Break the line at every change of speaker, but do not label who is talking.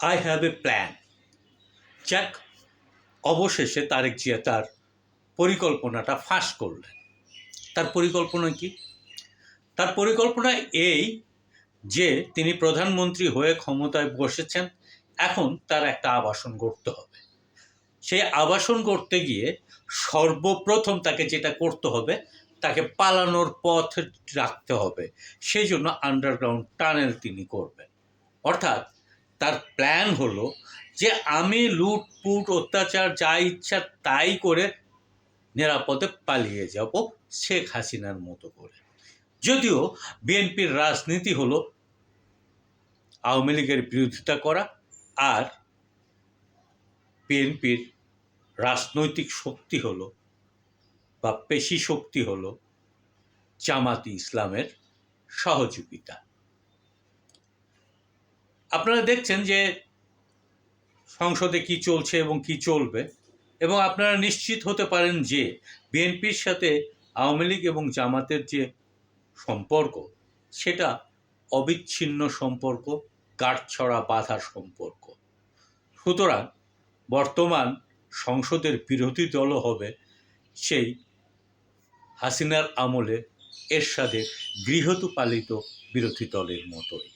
I have a plan. যাক, অবশেষে তারেক জিয়া তার পরিকল্পনাটা ফাঁস করলেন। তার পরিকল্পনা কি? তার পরিকল্পনা এই যে তিনি প্রধানমন্ত্রী হয়ে ক্ষমতায় বসেছেন, এখন তার একটা আবাসন গড়তে হবে। সেই আবাসন গড়তে গিয়ে সর্বপ্রথম তাকে যেটা করতে হবে, তাকে পালানোর পথ রাখতে হবে। সেই জন্য আন্ডারগ্রাউন্ড টানেল তিনি করবেন। অর্থাৎ তার প্ল্যান হলো যে আমি লুটপুট অত্যাচার যা ইচ্ছা তাই করে নিরাপদে পালিয়ে যাব শেখ হাসিনার মতো করে। যদিও বিএনপির রাজনীতি হলো আওয়ামী লীগের বিরোধিতা করা, আর বিএনপির রাজনৈতিক শক্তি হলো বা পেশি শক্তি হলো জামাতে ইসলামের সহযোগিতা। আপনারা দেখছেন যে সংসদে কি চলছে এবং কি চলবে, এবং আপনারা নিশ্চিত হতে পারেন যে বিএনপির সাথে আওয়ামী লীগ এবং জামাতের যে সম্পর্ক, সেটা অবিচ্ছিন্ন সম্পর্ক, গাঁটছড়া বাঁধা সম্পর্ক। সুতরাং বর্তমান সংসদের বিরোধী দলও হবে সেই হাসিনার আমলে এরশাদের গৃহীত পালিত বিরোধী দলের মতোই।